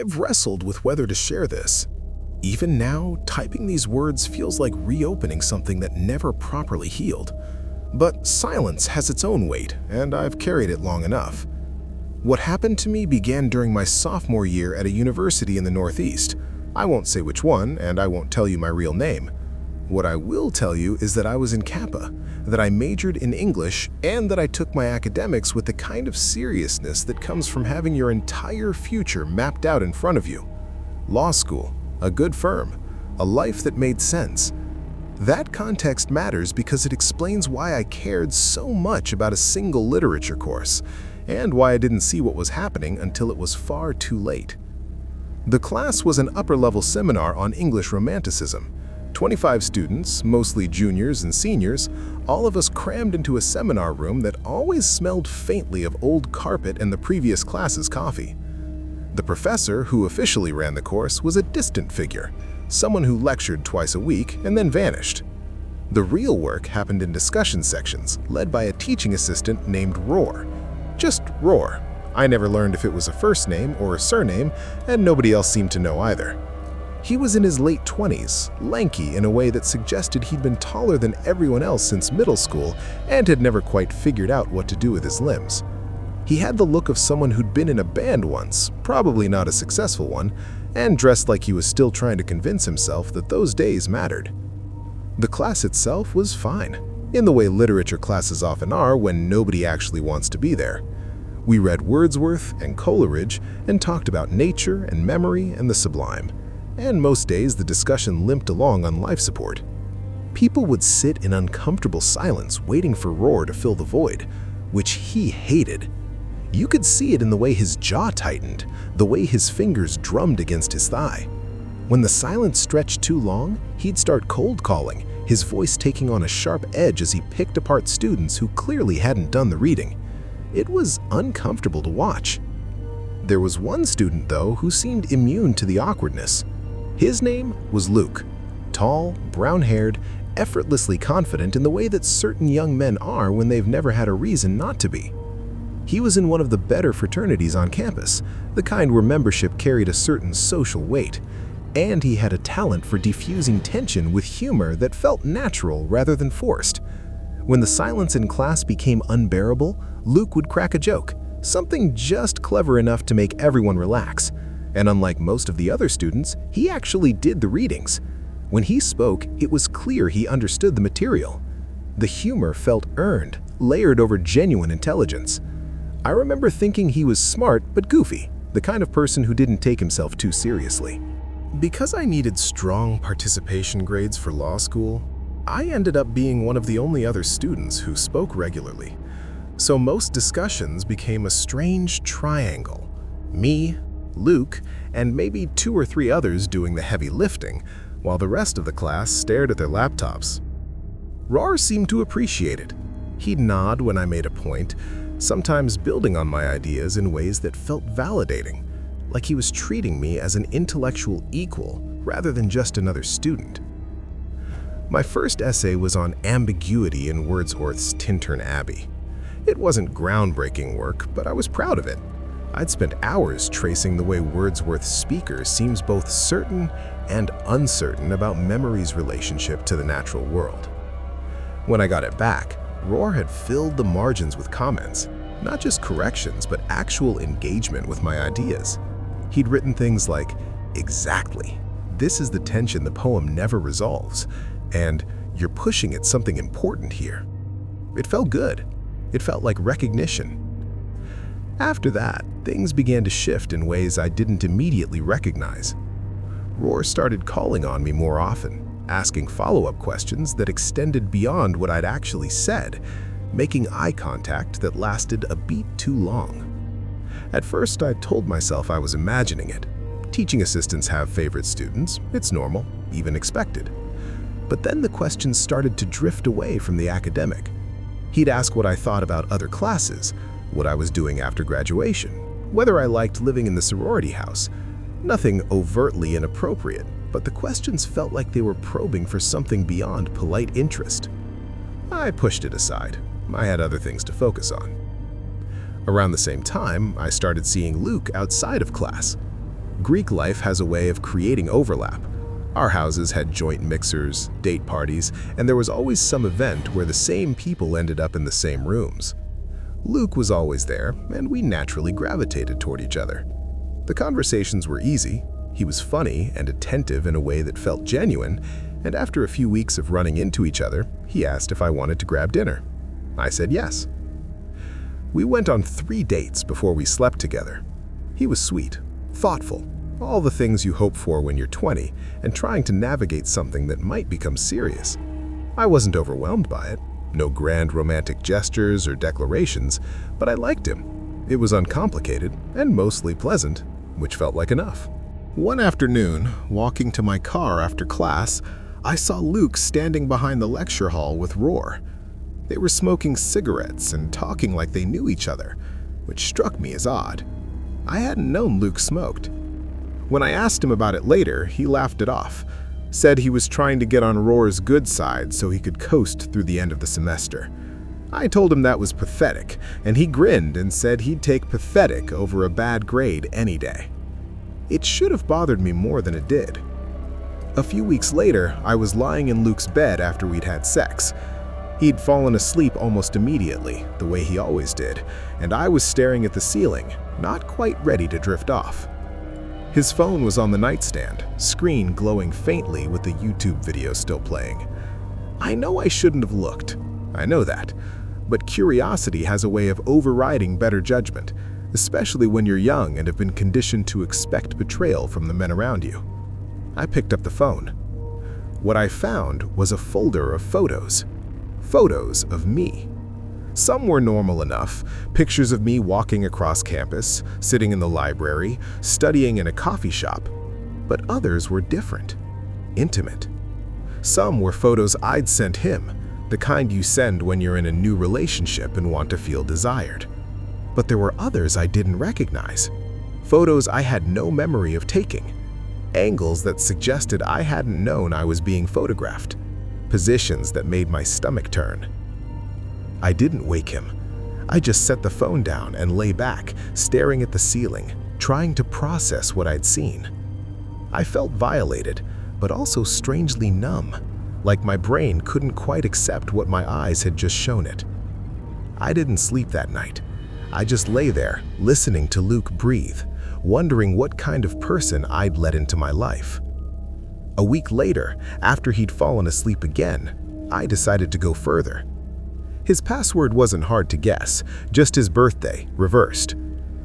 I've wrestled with whether to share this. Even now, typing these words feels like reopening something that never properly healed. But silence has its own weight, and I've carried it long enough. What happened to me began during my sophomore year at a university in the Northeast. I won't say which one, and I won't tell you my real name. What I will tell you is that I was in Kappa, that I majored in English, and that I took my academics with the kind of seriousness that comes from having your entire future mapped out in front of you. Law school, a good firm, a life that made sense. That context matters because it explains why I cared so much about a single literature course, and why I didn't see what was happening until it was far too late. The class was an upper-level seminar on English Romanticism. 25 students, mostly juniors and seniors, all of us crammed into a seminar room that always smelled faintly of old carpet and the previous class's coffee. The professor who officially ran the course was a distant figure, someone who lectured twice a week and then vanished. The real work happened in discussion sections, led by a teaching assistant named Roar. Just Roar. I never learned if it was a first name or a surname, and nobody else seemed to know either. He was in his late 20s, lanky in a way that suggested he'd been taller than everyone else since middle school and had never quite figured out what to do with his limbs. He had the look of someone who'd been in a band once, probably not a successful one, and dressed like he was still trying to convince himself that those days mattered. The class itself was fine, in the way literature classes often are when nobody actually wants to be there. We read Wordsworth and Coleridge and talked about nature and memory and the sublime. And most days the discussion limped along on life support. People would sit in uncomfortable silence waiting for Roar to fill the void, which he hated. You could see it in the way his jaw tightened, the way his fingers drummed against his thigh. When the silence stretched too long, he'd start cold calling, his voice taking on a sharp edge as he picked apart students who clearly hadn't done the reading. It was uncomfortable to watch. There was one student, though, who seemed immune to the awkwardness. His name was Luke. Tall, brown-haired, effortlessly confident in the way that certain young men are when they've never had a reason not to be. He was in one of the better fraternities on campus, the kind where membership carried a certain social weight, and he had a talent for diffusing tension with humor that felt natural rather than forced. When the silence in class became unbearable, Luke would crack a joke, something just clever enough to make everyone relax. And unlike most of the other students, he actually did the readings. When he spoke, it was clear he understood the material. The humor felt earned, layered over genuine intelligence. I remember thinking he was smart but goofy, the kind of person who didn't take himself too seriously. Because I needed strong participation grades for law school, I ended up being one of the only other students who spoke regularly. So most discussions became a strange triangle. Me, Luke, and maybe 2 or 3 others doing the heavy lifting, while the rest of the class stared at their laptops. Roar seemed to appreciate it. He'd nod when I made a point, sometimes building on my ideas in ways that felt validating, like he was treating me as an intellectual equal rather than just another student. My first essay was on ambiguity in Wordsworth's Tintern Abbey. It wasn't groundbreaking work, but I was proud of it. I'd spent hours tracing the way Wordsworth's speaker seems both certain and uncertain about memory's relationship to the natural world. When I got it back, Roar had filled the margins with comments, not just corrections, but actual engagement with my ideas. He'd written things like, "Exactly. This is the tension the poem never resolves," and "You're pushing at something important here." It felt good. It felt like recognition. After that, things began to shift in ways I didn't immediately recognize. Roar started calling on me more often, asking follow-up questions that extended beyond what I'd actually said, making eye contact that lasted a beat too long. At first, I told myself I was imagining it. Teaching assistants have favorite students. It's normal, even expected. But then the questions started to drift away from the academic. He'd ask what I thought about other classes, what I was doing after graduation, whether I liked living in the sorority house. Nothing overtly inappropriate, but the questions felt like they were probing for something beyond polite interest. I pushed it aside. I had other things to focus on. Around the same time, I started seeing Luke outside of class. Greek life has a way of creating overlap. Our houses had joint mixers, date parties, and there was always some event where the same people ended up in the same rooms. Luke was always there, and we naturally gravitated toward each other. The conversations were easy, he was funny and attentive in a way that felt genuine, and after a few weeks of running into each other, he asked if I wanted to grab dinner. I said yes. We went on 3 dates before we slept together. He was sweet, thoughtful, all the things you hope for when you're 20 and trying to navigate something that might become serious. I wasn't overwhelmed by it, no grand romantic gestures or declarations, but I liked him. It was uncomplicated and mostly pleasant, which felt like enough. One afternoon, walking to my car after class, I saw Luke standing behind the lecture hall with Roar. They were smoking cigarettes and talking like they knew each other, which struck me as odd. I hadn't known Luke smoked. When I asked him about it later, he laughed it off, said he was trying to get on Roar's good side so he could coast through the end of the semester. I told him that was pathetic, and he grinned and said he'd take pathetic over a bad grade any day. It should have bothered me more than it did. A few weeks later, I was lying in Luke's bed after we'd had sex. He'd fallen asleep almost immediately, the way he always did, and I was staring at the ceiling, not quite ready to drift off. His phone was on the nightstand, screen glowing faintly with the YouTube video still playing. I know I shouldn't have looked. I know that. But curiosity has a way of overriding better judgment, especially when you're young and have been conditioned to expect betrayal from the men around you. I picked up the phone. What I found was a folder of photos. Photos of me. Some were normal enough, pictures of me walking across campus, sitting in the library, studying in a coffee shop. But others were different, intimate. Some were photos I'd sent him, the kind you send when you're in a new relationship and want to feel desired. But there were others I didn't recognize, photos I had no memory of taking, angles that suggested I hadn't known I was being photographed, positions that made my stomach turn. I didn't wake him. I just set the phone down and lay back, staring at the ceiling, trying to process what I'd seen. I felt violated, but also strangely numb, like my brain couldn't quite accept what my eyes had just shown it. I didn't sleep that night. I just lay there, listening to Luke breathe, wondering what kind of person I'd let into my life. A week later, after he'd fallen asleep again, I decided to go further. His password wasn't hard to guess, just his birthday, reversed.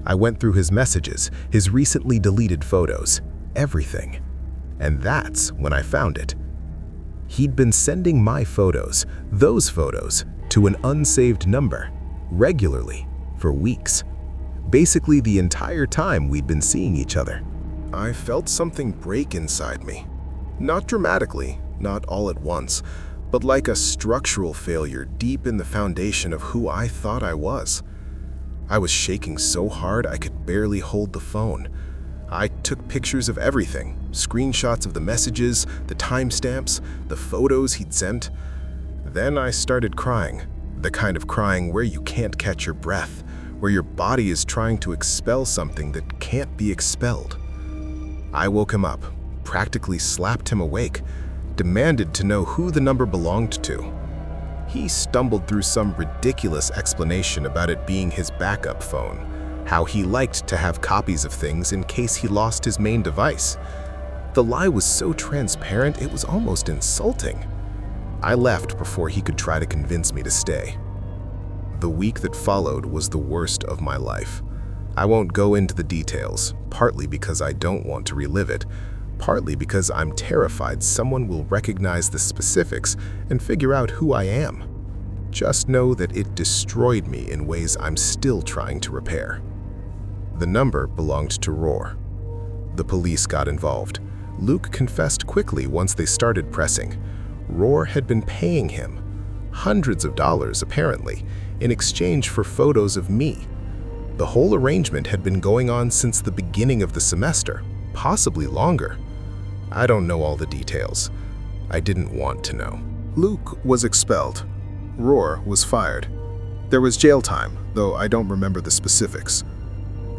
I went through his messages, his recently deleted photos, everything. And that's when I found it. He'd been sending my photos, those photos, to an unsaved number, regularly, for weeks. Basically the entire time we'd been seeing each other. I felt something break inside me. Not dramatically, not all at once, but like a structural failure deep in the foundation of who I thought I was. I was shaking so hard I could barely hold the phone. I took pictures of everything, screenshots of the messages, the timestamps, the photos he'd sent. Then I started crying, the kind of crying where you can't catch your breath, where your body is trying to expel something that can't be expelled. I woke him up, practically slapped him awake, demanded to know who the number belonged to. He stumbled through some ridiculous explanation about it being his backup phone, how he liked to have copies of things in case he lost his main device. The lie was so transparent it was almost insulting. I left before he could try to convince me to stay. The week that followed was the worst of my life. I won't go into the details, partly because I don't want to relive it, partly because I'm terrified someone will recognize the specifics and figure out who I am. Just know that it destroyed me in ways I'm still trying to repair. The number belonged to Roar. The police got involved. Luke confessed quickly once they started pressing. Roar had been paying him hundreds of dollars, apparently, in exchange for photos of me. The whole arrangement had been going on since the beginning of the semester, possibly longer. I don't know all the details. I didn't want to know. Luke was expelled. Roar was fired. There was jail time, though I don't remember the specifics.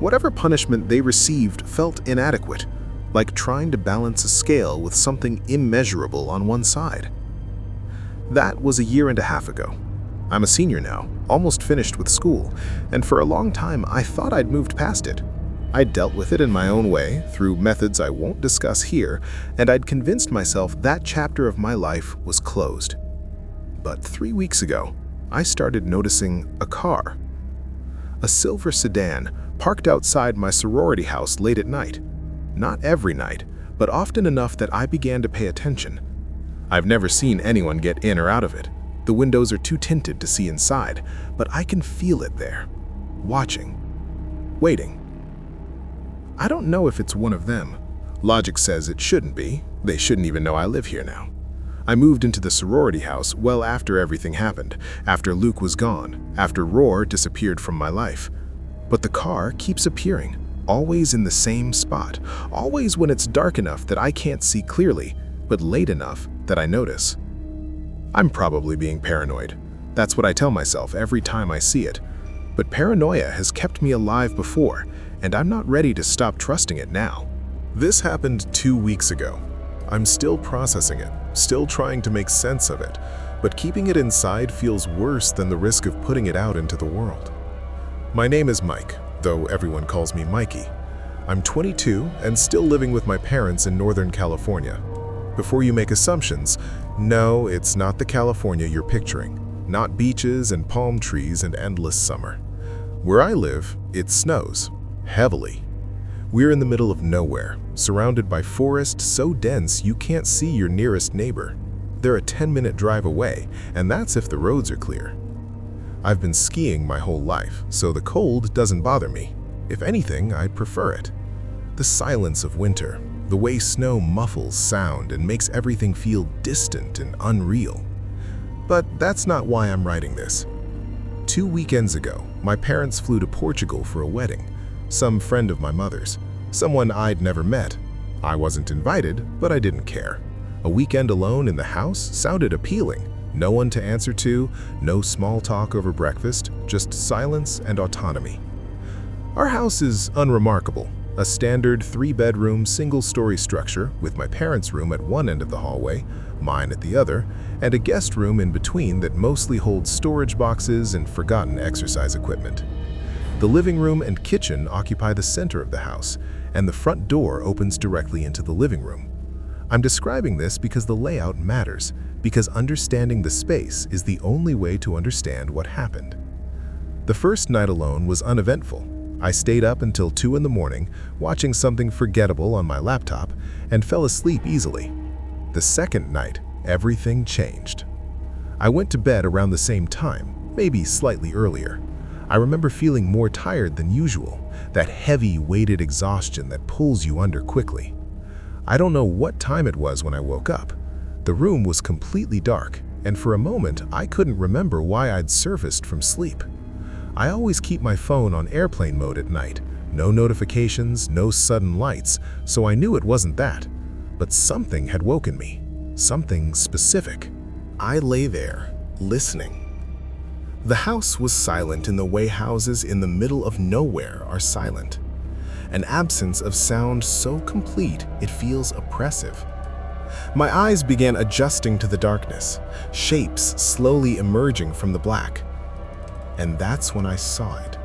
Whatever punishment they received felt inadequate, like trying to balance a scale with something immeasurable on one side. That was a year and a half ago. I'm a senior now, almost finished with school, and for a long time I thought I'd moved past it. I'd dealt with it in my own way, through methods I won't discuss here, and I'd convinced myself that chapter of my life was closed. But 3 weeks ago, I started noticing a car. A silver sedan parked outside my sorority house late at night. Not every night, but often enough that I began to pay attention. I've never seen anyone get in or out of it. The windows are too tinted to see inside, but I can feel it there, watching, waiting. I don't know if it's one of them. Logic says it shouldn't be. They shouldn't even know I live here now. I moved into the sorority house well after everything happened, after Luke was gone, after Roar disappeared from my life. But the car keeps appearing, always in the same spot, always when it's dark enough that I can't see clearly, but late enough that I notice. I'm probably being paranoid. That's what I tell myself every time I see it. But paranoia has kept me alive before, and I'm not ready to stop trusting it now. This happened 2 weeks ago. I'm still processing it, still trying to make sense of it, but keeping it inside feels worse than the risk of putting it out into the world. My name is Mike, though everyone calls me Mikey. I'm 22 and still living with my parents in Northern California. Before you make assumptions, no, it's not the California you're picturing. Not beaches and palm trees and endless summer. Where I live, it snows. Heavily. We're in the middle of nowhere, surrounded by forest so dense you can't see your nearest neighbor. They're a 10-minute drive away, and that's if the roads are clear. I've been skiing my whole life, so the cold doesn't bother me. If anything, I'd prefer it. The silence of winter, the way snow muffles sound and makes everything feel distant and unreal. But that's not why I'm writing this. 2 weekends ago, my parents flew to Portugal for a wedding. Some friend of my mother's, someone I'd never met. I wasn't invited, but I didn't care. A weekend alone in the house sounded appealing. No one to answer to, no small talk over breakfast, just silence and autonomy. Our house is unremarkable. A standard 3-bedroom, single-story structure with my parents' room at one end of the hallway, mine at the other, and a guest room in between that mostly holds storage boxes and forgotten exercise equipment. The living room and kitchen occupy the center of the house, and the front door opens directly into the living room. I'm describing this because the layout matters, because understanding the space is the only way to understand what happened. The first night alone was uneventful. I stayed up until 2 in the morning, watching something forgettable on my laptop, and fell asleep easily. The second night, everything changed. I went to bed around the same time, maybe slightly earlier. I remember feeling more tired than usual, that heavy, weighted exhaustion that pulls you under quickly. I don't know what time it was when I woke up. The room was completely dark, and for a moment I couldn't remember why I'd surfaced from sleep. I always keep my phone on airplane mode at night. No notifications, no sudden lights, so I knew it wasn't that. But something had woken me. Something specific. I lay there, listening. The house was silent in the way houses in the middle of nowhere are silent. An absence of sound so complete it feels oppressive. My eyes began adjusting to the darkness, shapes slowly emerging from the black. And that's when I saw it.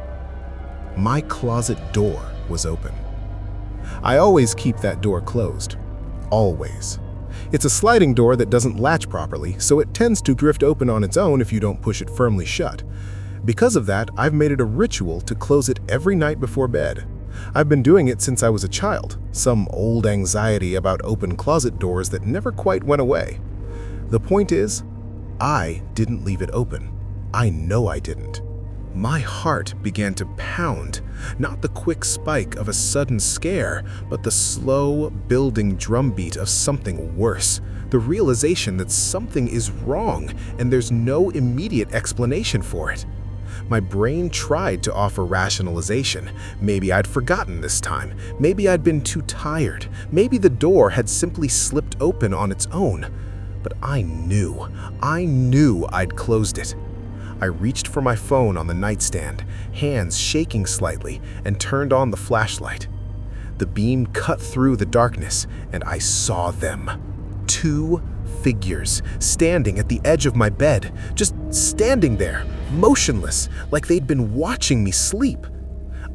My closet door was open. I always keep that door closed. Always. It's a sliding door that doesn't latch properly, so it tends to drift open on its own if you don't push it firmly shut. Because of that, I've made it a ritual to close it every night before bed. I've been doing it since I was a child, some old anxiety about open closet doors that never quite went away. The point is, I didn't leave it open. I know I didn't. My heart began to pound, not the quick spike of a sudden scare, but the slow, building drumbeat of something worse, the realization that something is wrong and there's no immediate explanation for it. My brain tried to offer rationalization. Maybe I'd forgotten this time. Maybe I'd been too tired. Maybe the door had simply slipped open on its own. But I knew I'd closed it. I reached for my phone on the nightstand, hands shaking slightly, and turned on the flashlight. The beam cut through the darkness, and I saw them. 2 figures standing at the edge of my bed, just standing there, motionless, like they'd been watching me sleep.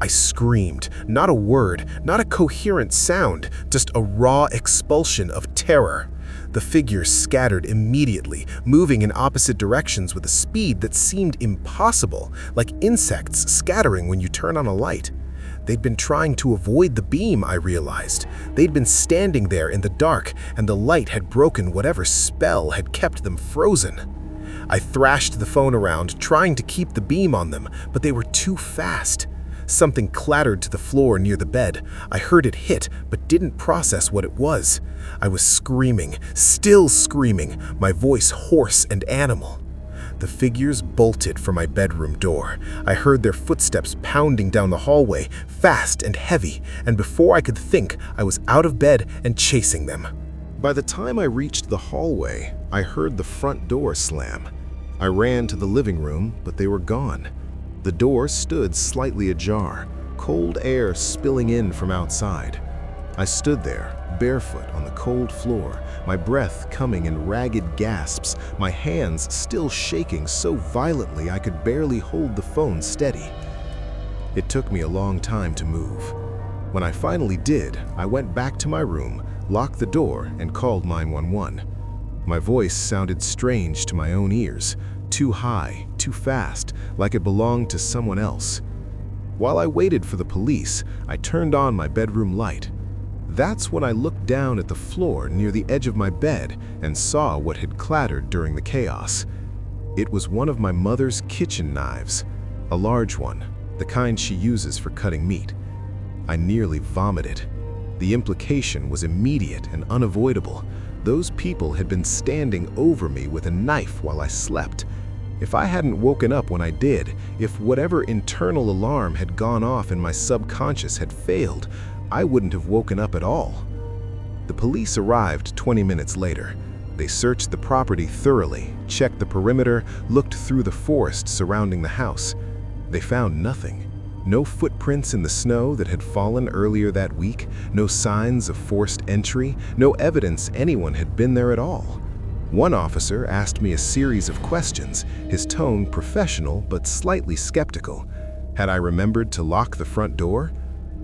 I screamed, not a word, not a coherent sound, just a raw expulsion of terror. The figures scattered immediately, moving in opposite directions with a speed that seemed impossible, like insects scattering when you turn on a light. They'd been trying to avoid the beam, I realized. They'd been standing there in the dark, and the light had broken whatever spell had kept them frozen. I thrashed the phone around, trying to keep the beam on them, but they were too fast. Something clattered to the floor near the bed. I heard it hit, but didn't process what it was. I was screaming, still screaming, my voice hoarse and animal. The figures bolted for my bedroom door. I heard their footsteps pounding down the hallway, fast and heavy, and before I could think, I was out of bed and chasing them. By the time I reached the hallway, I heard the front door slam. I ran to the living room, but they were gone. The door stood slightly ajar, cold air spilling in from outside. I stood there, barefoot on the cold floor, my breath coming in ragged gasps, my hands still shaking so violently I could barely hold the phone steady. It took me a long time to move. When I finally did, I went back to my room, locked the door, and called 911. My voice sounded strange to my own ears, too high, too fast, like it belonged to someone else. While I waited for the police, I turned on my bedroom light. That's when I looked down at the floor near the edge of my bed and saw what had clattered during the chaos. It was one of my mother's kitchen knives, a large one, the kind she uses for cutting meat. I nearly vomited. The implication was immediate and unavoidable. Those people had been standing over me with a knife while I slept. If I hadn't woken up when I did, if whatever internal alarm had gone off in my subconscious had failed, I wouldn't have woken up at all. The police arrived 20 minutes later. They searched the property thoroughly, checked the perimeter, looked through the forest surrounding the house. They found nothing. No footprints in the snow that had fallen earlier that week, no signs of forced entry, no evidence anyone had been there at all. One officer asked me a series of questions, his tone professional but slightly skeptical. Had I remembered to lock the front door?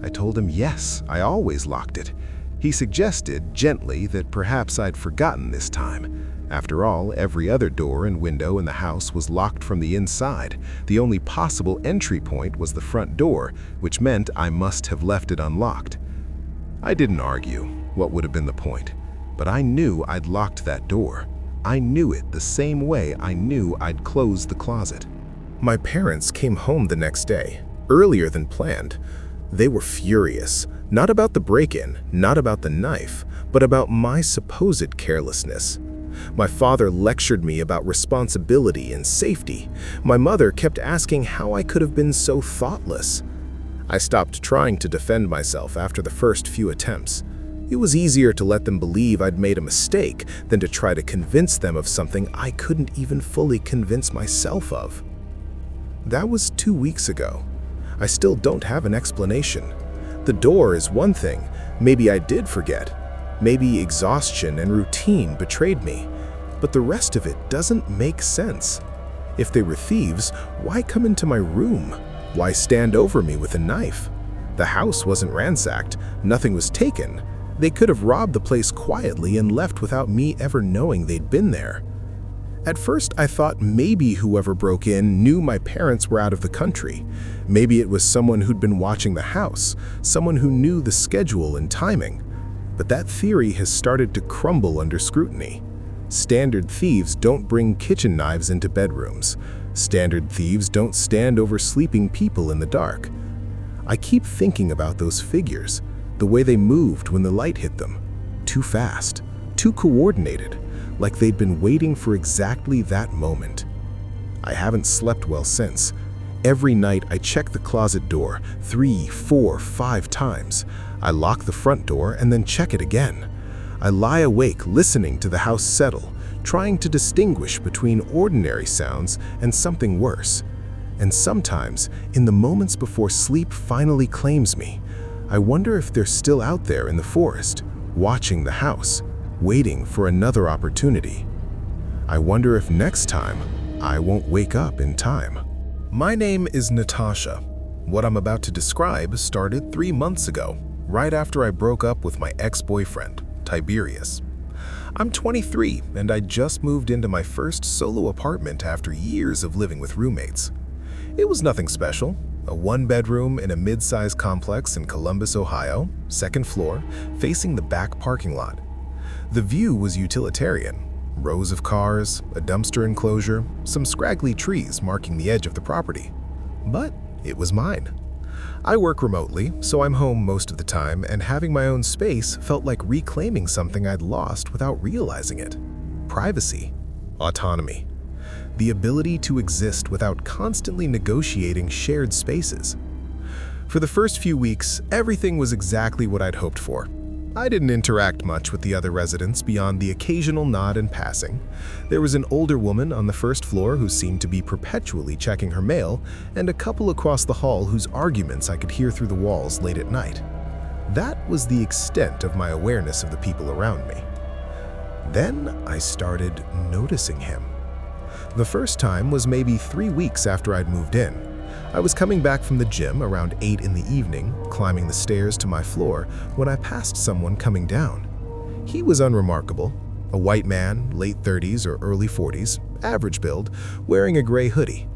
I told him yes, I always locked it. He suggested, gently, that perhaps I'd forgotten this time. After all, every other door and window in the house was locked from the inside. The only possible entry point was the front door, which meant I must have left it unlocked. I didn't argue. What would have been the point? But I knew I'd locked that door. I knew it the same way I knew I'd closed the closet. My parents came home the next day, earlier than planned. They were furious, not about the break-in, not about the knife, but about my supposed carelessness. My father lectured me about responsibility and safety. My mother kept asking how I could have been so thoughtless. I stopped trying to defend myself after the first few attempts. It was easier to let them believe I'd made a mistake than to try to convince them of something I couldn't even fully convince myself of. That was 2 weeks ago. I still don't have an explanation. The door is one thing. Maybe I did forget. Maybe exhaustion and routine betrayed me. But the rest of it doesn't make sense. If they were thieves, why come into my room? Why stand over me with a knife? The house wasn't ransacked. Nothing was taken. They could have robbed the place quietly and left without me ever knowing they'd been there. At first, I thought maybe whoever broke in knew my parents were out of the country. Maybe it was someone who'd been watching the house, someone who knew the schedule and timing. But that theory has started to crumble under scrutiny. Standard thieves don't bring kitchen knives into bedrooms. Standard thieves don't stand over sleeping people in the dark. I keep thinking about those figures, the way they moved when the light hit them. Too fast, too coordinated, like they'd been waiting for exactly that moment. I haven't slept well since. Every night I check the closet door 3, 4, 5 times. I lock the front door and then check it again. I lie awake listening to the house settle, trying to distinguish between ordinary sounds and something worse. And sometimes, in the moments before sleep finally claims me, I wonder if they're still out there in the forest, watching the house, waiting for another opportunity. I wonder if next time, I won't wake up in time. My name is Natasha. What I'm about to describe started 3 months ago, right after I broke up with my ex-boyfriend, Tiberius. I'm 23 and I just moved into my first solo apartment after years of living with roommates. It was nothing special, a 1-bedroom in a mid-sized complex in Columbus, Ohio, 2nd floor, facing the back parking lot. The view was utilitarian. Rows of cars, a dumpster enclosure, some scraggly trees marking the edge of the property. But it was mine. I work remotely, so I'm home most of the time, and having my own space felt like reclaiming something I'd lost without realizing it. Privacy, autonomy, the ability to exist without constantly negotiating shared spaces. For the first few weeks, everything was exactly what I'd hoped for. I didn't interact much with the other residents beyond the occasional nod in passing. There was an older woman on the first floor who seemed to be perpetually checking her mail, and a couple across the hall whose arguments I could hear through the walls late at night. That was the extent of my awareness of the people around me. Then I started noticing him. The first time was maybe 3 weeks after I'd moved in. I was coming back from the gym around 8 in the evening, climbing the stairs to my floor, when I passed someone coming down. He was unremarkable, a white man, late 30s or early 40s, average build, wearing a gray hoodie.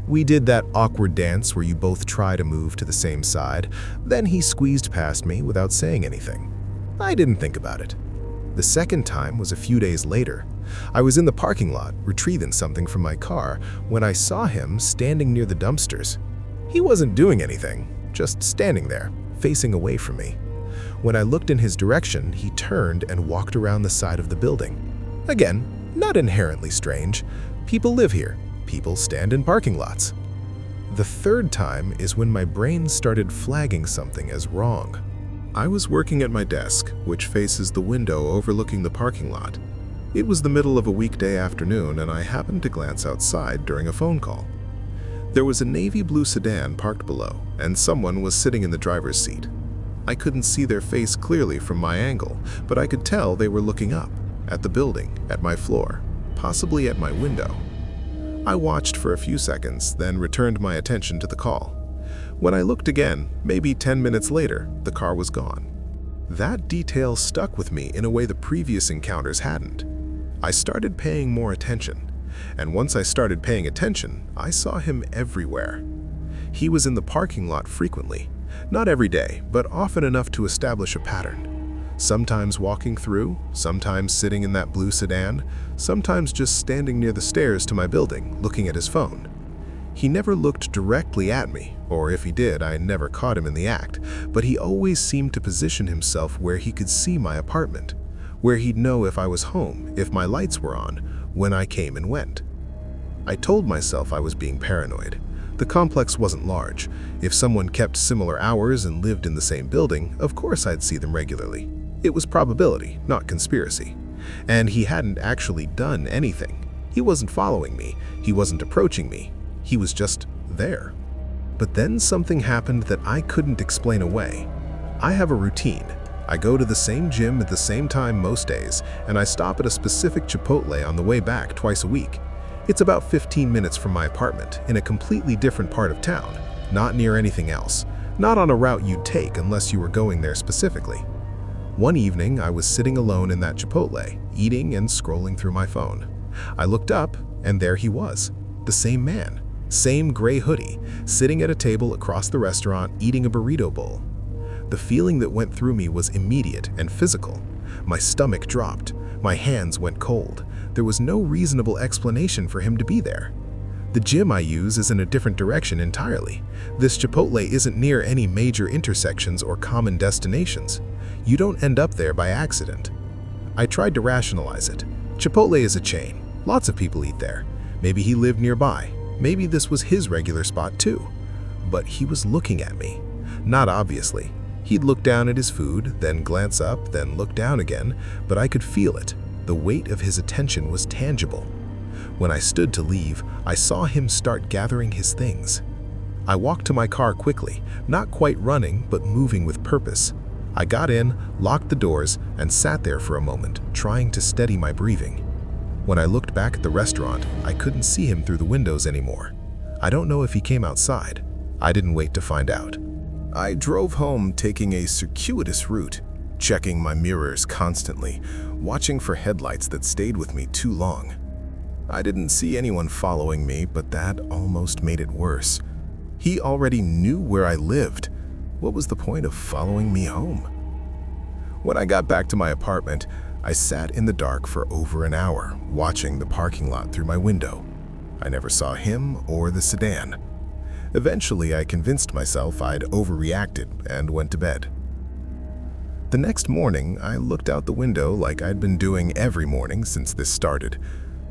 We did that awkward dance where you both try to move to the same side, then he squeezed past me without saying anything. I didn't think about it. The second time was a few days later. I was in the parking lot, retrieving something from my car, when I saw him standing near the dumpsters. He wasn't doing anything, just standing there, facing away from me. When I looked in his direction, he turned and walked around the side of the building. Again, not inherently strange. People live here. People stand in parking lots. The third time is when my brain started flagging something as wrong. I was working at my desk, which faces the window overlooking the parking lot. It was the middle of a weekday afternoon, and I happened to glance outside during a phone call. There was a navy blue sedan parked below, and someone was sitting in the driver's seat. I couldn't see their face clearly from my angle, but I could tell they were looking up, at the building, at my floor, possibly at my window. I watched for a few seconds, then returned my attention to the call. When I looked again, maybe 10 minutes later, the car was gone. That detail stuck with me in a way the previous encounters hadn't. I started paying more attention, and once I started paying attention, I saw him everywhere. He was in the parking lot frequently, not every day, but often enough to establish a pattern. Sometimes walking through, sometimes sitting in that blue sedan, sometimes just standing near the stairs to my building, looking at his phone. He never looked directly at me, or if he did, I never caught him in the act, but he always seemed to position himself where he could see my apartment, where he'd know if I was home, if my lights were on, when I came and went. I told myself I was being paranoid. The complex wasn't large. If someone kept similar hours and lived in the same building, of course I'd see them regularly. It was probability, not conspiracy. And he hadn't actually done anything. He wasn't following me. He wasn't approaching me. He was just there. But then something happened that I couldn't explain away. I have a routine. I go to the same gym at the same time most days, and I stop at a specific Chipotle on the way back twice a week. It's about 15 minutes from my apartment, in a completely different part of town, not near anything else, not on a route you'd take unless you were going there specifically. One evening, I was sitting alone in that Chipotle, eating and scrolling through my phone. I looked up, and there he was, the same man, same gray hoodie, sitting at a table across the restaurant eating a burrito bowl. The feeling that went through me was immediate and physical. My stomach dropped. My hands went cold. There was no reasonable explanation for him to be there. The gym I use is in a different direction entirely. This Chipotle isn't near any major intersections or common destinations. You don't end up there by accident. I tried to rationalize it. Chipotle is a chain. Lots of people eat there. Maybe he lived nearby. Maybe this was his regular spot too. But he was looking at me. Not obviously. He'd look down at his food, then glance up, then look down again, but I could feel it. The weight of his attention was tangible. When I stood to leave, I saw him start gathering his things. I walked to my car quickly, not quite running, but moving with purpose. I got in, locked the doors, and sat there for a moment, trying to steady my breathing. When I looked back at the restaurant, I couldn't see him through the windows anymore. I don't know if he came outside. I didn't wait to find out. I drove home taking a circuitous route, checking my mirrors constantly, watching for headlights that stayed with me too long. I didn't see anyone following me, but that almost made it worse. He already knew where I lived. What was the point of following me home? When I got back to my apartment, I sat in the dark for over an hour, watching the parking lot through my window. I never saw him or the sedan. Eventually, I convinced myself I'd overreacted and went to bed. The next morning, I looked out the window like I'd been doing every morning since this started.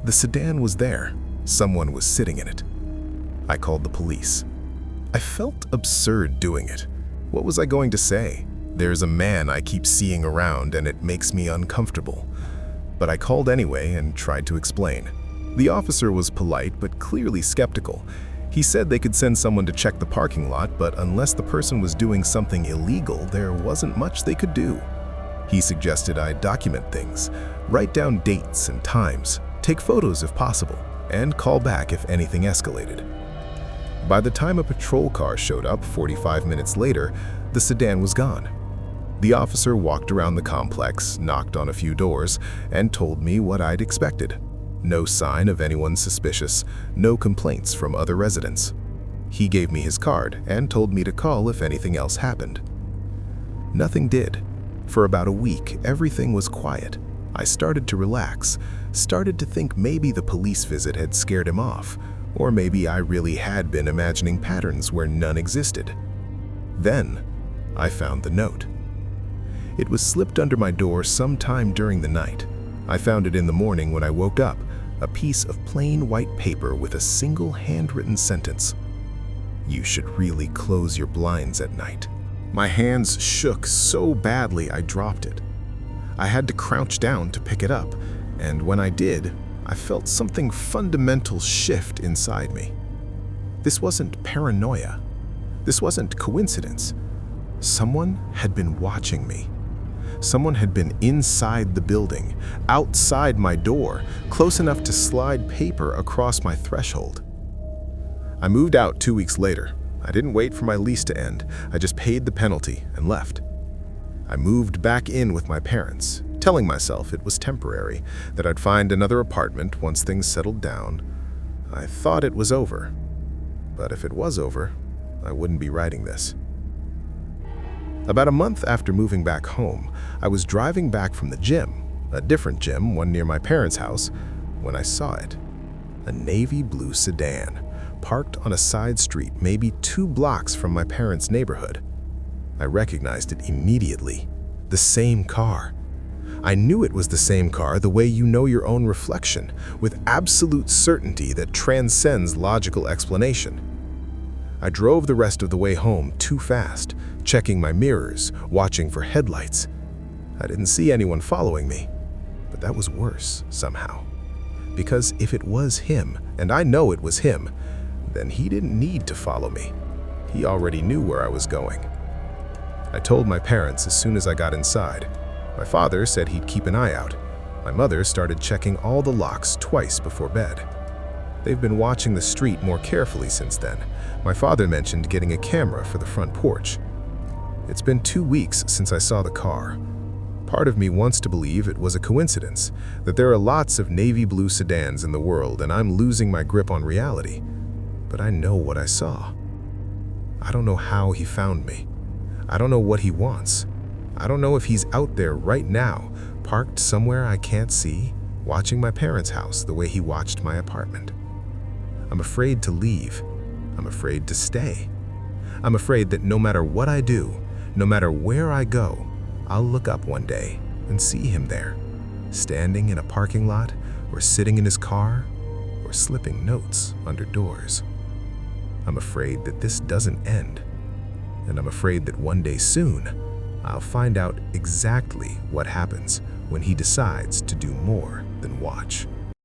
The sedan was there. Someone was sitting in it. I called the police. I felt absurd doing it. What was I going to say? There's a man I keep seeing around and it makes me uncomfortable. But I called anyway and tried to explain. The officer was polite but clearly skeptical. He said they could send someone to check the parking lot, but unless the person was doing something illegal, there wasn't much they could do. He suggested I document things, write down dates and times, take photos if possible, and call back if anything escalated. By the time a patrol car showed up 45 minutes later, the sedan was gone. The officer walked around the complex, knocked on a few doors, and told me what I'd expected. No sign of anyone suspicious, no complaints from other residents. He gave me his card and told me to call if anything else happened. Nothing did. For about a week, everything was quiet. I started to relax, started to think maybe the police visit had scared him off, or maybe I really had been imagining patterns where none existed. Then, I found the note. It was slipped under my door sometime during the night. I found it in the morning when I woke up, a piece of plain white paper with a single handwritten sentence. "You should really close your blinds at night." My hands shook so badly I dropped it. I had to crouch down to pick it up, and when I did, I felt something fundamental shift inside me. This wasn't paranoia. This wasn't coincidence. Someone had been watching me. Someone had been inside the building, outside my door, close enough to slide paper across my threshold. I moved out 2 weeks later. I didn't wait for my lease to end. I just paid the penalty and left. I moved back in with my parents, telling myself it was temporary, that I'd find another apartment once things settled down. I thought it was over. But if it was over, I wouldn't be writing this. About a month after moving back home, I was driving back from the gym, a different gym, one near my parents' house, when I saw it. A navy blue sedan, parked on a side street maybe 2 blocks from my parents' neighborhood. I recognized it immediately. The same car. I knew it was the same car the way you know your own reflection, with absolute certainty that transcends logical explanation. I drove the rest of the way home too fast, checking my mirrors, watching for headlights. I didn't see anyone following me, but that was worse somehow. Because if it was him, and I know it was him, then he didn't need to follow me. He already knew where I was going. I told my parents as soon as I got inside. My father said he'd keep an eye out. My mother started checking all the locks twice before bed. They've been watching the street more carefully since then. My father mentioned getting a camera for the front porch. It's been 2 weeks since I saw the car. Part of me wants to believe it was a coincidence, that there are lots of navy blue sedans in the world and I'm losing my grip on reality. But I know what I saw. I don't know how he found me. I don't know what he wants. I don't know if he's out there right now, parked somewhere I can't see, watching my parents' house the way he watched my apartment. I'm afraid to leave. I'm afraid to stay. I'm afraid that no matter what I do, no matter where I go, I'll look up one day and see him there, standing in a parking lot, or sitting in his car, or slipping notes under doors. I'm afraid that this doesn't end, and I'm afraid that one day soon, I'll find out exactly what happens when he decides to do more than watch.